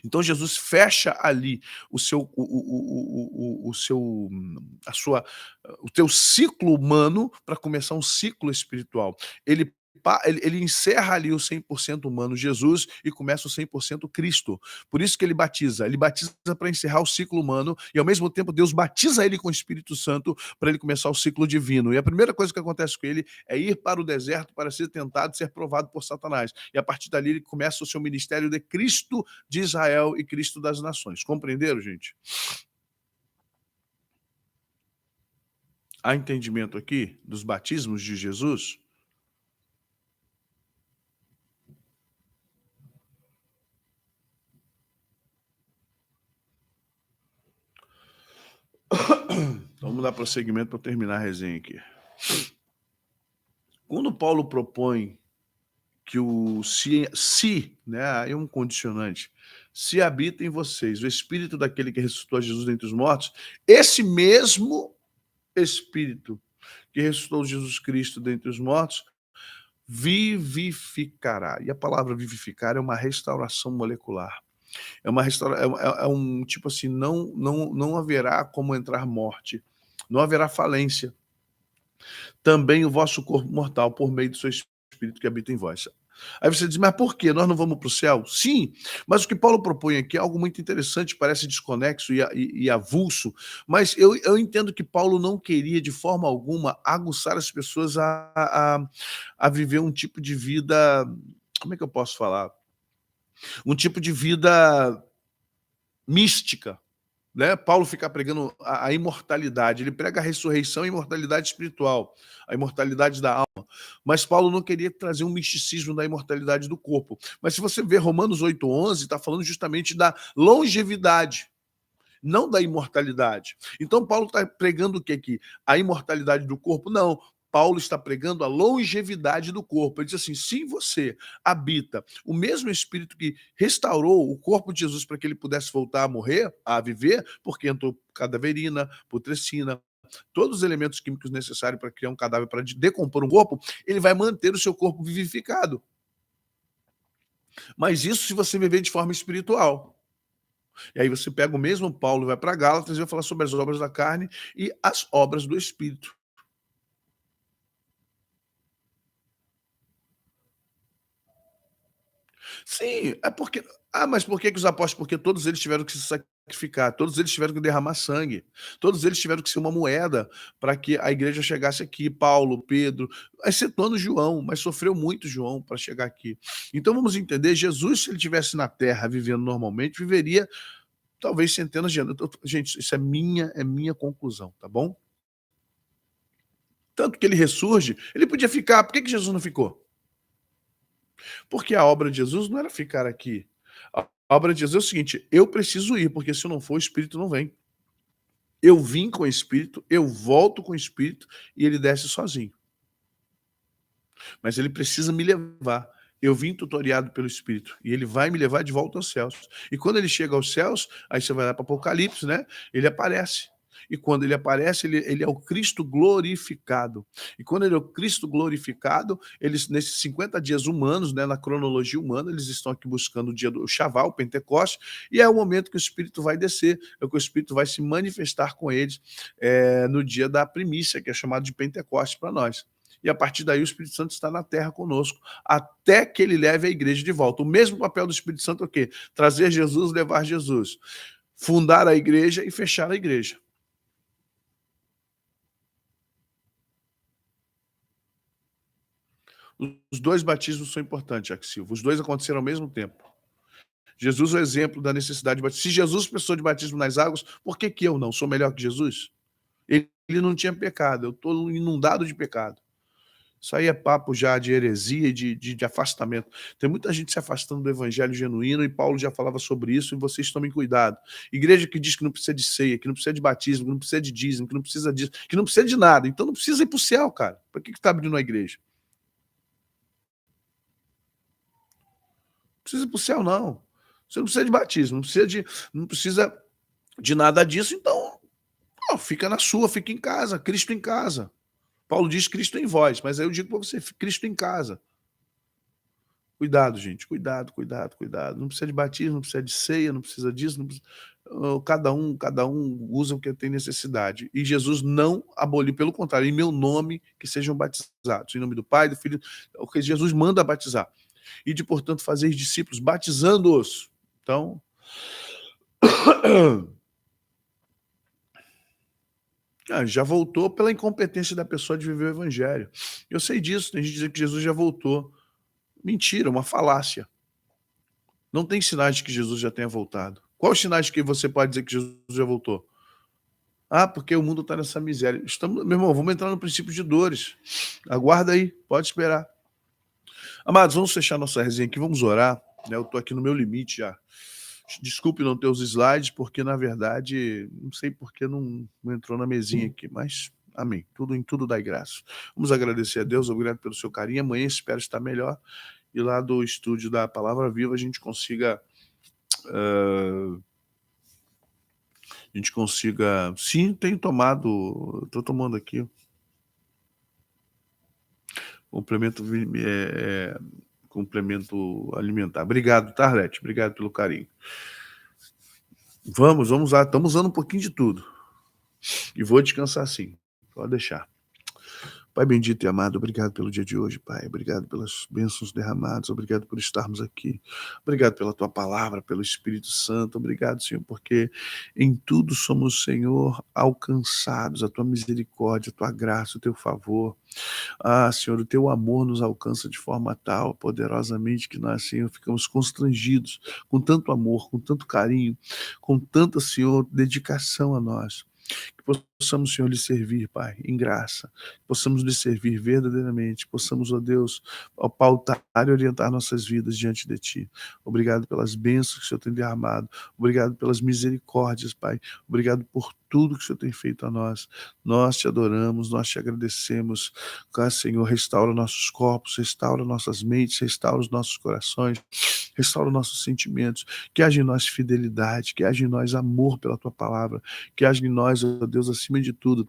Então Jesus fecha ali o teu ciclo humano para começar um ciclo espiritual. Ele encerra ali o 100% humano Jesus e começa o 100% Cristo. Por isso que ele batiza para encerrar o ciclo humano e ao mesmo tempo Deus batiza ele com o Espírito Santo para ele começar o ciclo divino. E a primeira coisa que acontece com ele é ir para o deserto para ser tentado, ser provado por Satanás. E a partir dali ele começa o seu ministério de Cristo de Israel e Cristo das nações. Compreenderam, gente? Há entendimento aqui dos batismos de Jesus? Então, vamos dar prosseguimento para terminar a resenha aqui. Quando Paulo propõe que o se, né, é um condicionante, se habita em vocês o Espírito daquele que ressuscitou Jesus dentre os mortos, esse mesmo Espírito que ressuscitou Jesus Cristo dentre os mortos, vivificará. E a palavra vivificar é uma restauração molecular. É um tipo assim, não haverá como entrar morte, não haverá falência. Também o vosso corpo mortal, por meio do seu Espírito que habita em vós. Aí você diz, mas por quê? Nós não vamos para o céu? Sim, mas o que Paulo propõe aqui é algo muito interessante, parece desconexo e avulso, mas eu entendo que Paulo não queria de forma alguma aguçar as pessoas a viver um tipo de vida, como é que eu posso falar? Um tipo de vida mística, né? Paulo fica pregando a imortalidade, ele prega a ressurreição e a imortalidade espiritual, a imortalidade da alma. Mas Paulo não queria trazer um misticismo da imortalidade do corpo. Mas se você ver Romanos 8:11, está falando justamente da longevidade, não da imortalidade. Então Paulo está pregando o que aqui? A imortalidade do corpo? Não. Paulo está pregando a longevidade do corpo. Ele diz assim, se você habita o mesmo Espírito que restaurou o corpo de Jesus para que ele pudesse voltar a morrer, a viver, porque entrou cadaverina, putrescina, todos os elementos químicos necessários para criar um cadáver, para decompor um corpo, ele vai manter o seu corpo vivificado. Mas isso se você viver de forma espiritual. E aí você pega o mesmo Paulo, vai para Gálatas e vai falar sobre as obras da carne e as obras do Espírito. Sim, é porque... mas por que os apóstolos? Porque todos eles tiveram que se sacrificar, todos eles tiveram que derramar sangue, todos eles tiveram que ser uma moeda para que a igreja chegasse aqui. Paulo, Pedro, excetuando João, mas sofreu muito João para chegar aqui. Então vamos entender, Jesus, se ele estivesse na terra vivendo normalmente, viveria talvez centenas de anos. Gente, isso é minha conclusão, tá bom? Tanto que ele ressurge, ele podia ficar. Por que Jesus não ficou? Porque a obra de Jesus não era ficar aqui. A obra de Jesus é o seguinte, eu preciso ir, porque se eu não for, o Espírito não vem. Eu vim com o Espírito, eu volto com o Espírito e ele desce sozinho. Mas ele precisa me levar. Eu vim tutoriado pelo Espírito e ele vai me levar de volta aos céus. E quando ele chega aos céus, aí você vai lá para Apocalipse, né? Ele aparece. E quando ele aparece, ele é o Cristo glorificado. E quando ele é o Cristo glorificado, eles, nesses 50 dias humanos, né, na cronologia humana, eles estão aqui buscando o dia do Shavuot, o Pentecoste, e é o momento que o Espírito vai descer, é que o Espírito vai se manifestar com eles no dia da primícia, que é chamado de Pentecoste para nós. E a partir daí o Espírito Santo está na terra conosco, até que ele leve a igreja de volta. O mesmo papel do Espírito Santo é o quê? Trazer Jesus, levar Jesus. Fundar a igreja e fechar a igreja. Os dois batismos são importantes, Jacques Silva. Os dois aconteceram ao mesmo tempo. Jesus é o exemplo da necessidade de batismo. Se Jesus precisou de batismo nas águas, por que eu não? Sou melhor que Jesus? Ele não tinha pecado, eu estou inundado de pecado. Isso aí é papo já de heresia e de afastamento. Tem muita gente se afastando do evangelho genuíno e Paulo já falava sobre isso e vocês tomem cuidado. Igreja que diz que não precisa de ceia, que não precisa de batismo, que não precisa de dízimo, que não precisa disso, que não precisa de nada. Então não precisa ir para o céu, cara. Para que está abrindo a igreja? Não precisa ir para o céu, não. Você não precisa de batismo, não precisa de nada disso, então fica na sua, fica em casa, Cristo em casa. Paulo diz Cristo em vós, mas aí eu digo para você, Cristo em casa. Cuidado, gente, cuidado. Não precisa de batismo, não precisa de ceia, não precisa disso, não precisa... Cada um usa o que tem necessidade. E Jesus não aboliu, pelo contrário, em meu nome que sejam batizados. Em nome do Pai, do Filho, o que Jesus manda batizar. E de, portanto, fazer discípulos, batizando-os. Então... já voltou pela incompetência da pessoa de viver o evangelho. Eu sei disso, tem gente que diz que Jesus já voltou. Mentira, uma falácia. Não tem sinais de que Jesus já tenha voltado. Qual os sinais de que você pode dizer que Jesus já voltou? Porque o mundo está nessa miséria. Meu irmão, vamos entrar no princípio de dores. Aguarda aí, pode esperar. Amados, vamos fechar nossa resenha aqui, vamos orar. Eu estou aqui no meu limite já. Desculpe não ter os slides, porque, na verdade, não sei por que não entrou na mesinha aqui, mas amém. Em tudo dai graça. Vamos agradecer a Deus, obrigado pelo seu carinho. Amanhã espero estar melhor. E lá do estúdio da Palavra Viva a gente consiga... Sim, tenho tomado... Estou tomando aqui. Complemento alimentar. Obrigado, tá, Arlete? Obrigado pelo carinho. Vamos lá. Estamos usando um pouquinho de tudo. E vou descansar sim. Pode deixar. Pai bendito e amado, obrigado pelo dia de hoje, Pai. Obrigado pelas bênçãos derramadas. Obrigado por estarmos aqui. Obrigado pela Tua palavra, pelo Espírito Santo. Obrigado, Senhor, porque em tudo somos, Senhor, alcançados. A Tua misericórdia, a Tua graça, o Teu favor. Senhor, o Teu amor nos alcança de forma tal, poderosamente, que nós, Senhor, ficamos constrangidos com tanto amor, com tanto carinho, com tanta, Senhor, dedicação a nós. Que possamos, Senhor, lhe servir, Pai, em graça. Que possamos lhe servir verdadeiramente. Possamos, ó Deus, ao pautar e orientar nossas vidas diante de Ti. Obrigado pelas bênçãos que o Senhor tem derramado. Obrigado pelas misericórdias, Pai. Obrigado por tudo que o Senhor tem feito a nós. Nós te adoramos, nós te agradecemos. Senhor, restaura nossos corpos, restaura nossas mentes, restaura os nossos corações, restaura nossos sentimentos. Que haja em nós fidelidade, que haja em nós amor pela Tua palavra, que haja em nós, ó Deus, acima de tudo,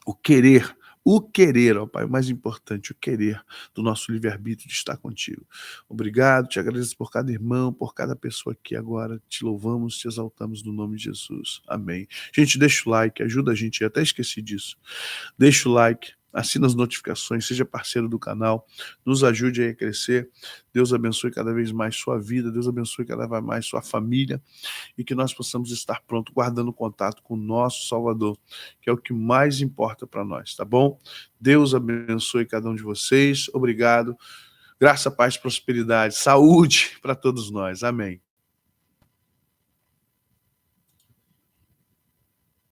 o querer, ó Pai, o mais importante, o querer do nosso livre-arbítrio de estar contigo. Obrigado, te agradeço por cada irmão, por cada pessoa aqui agora. Te louvamos, te exaltamos no nome de Jesus. Amém. Gente, deixa o like, ajuda a gente, eu até esqueci disso. Deixa o like, assina as notificações, seja parceiro do canal, nos ajude a crescer. Deus abençoe cada vez mais sua vida, Deus abençoe cada vez mais sua família e que nós possamos estar pronto, guardando contato com o nosso Salvador, que é o que mais importa para nós, tá bom? Deus abençoe cada um de vocês, obrigado. Graça, paz, prosperidade, saúde para todos nós. Amém.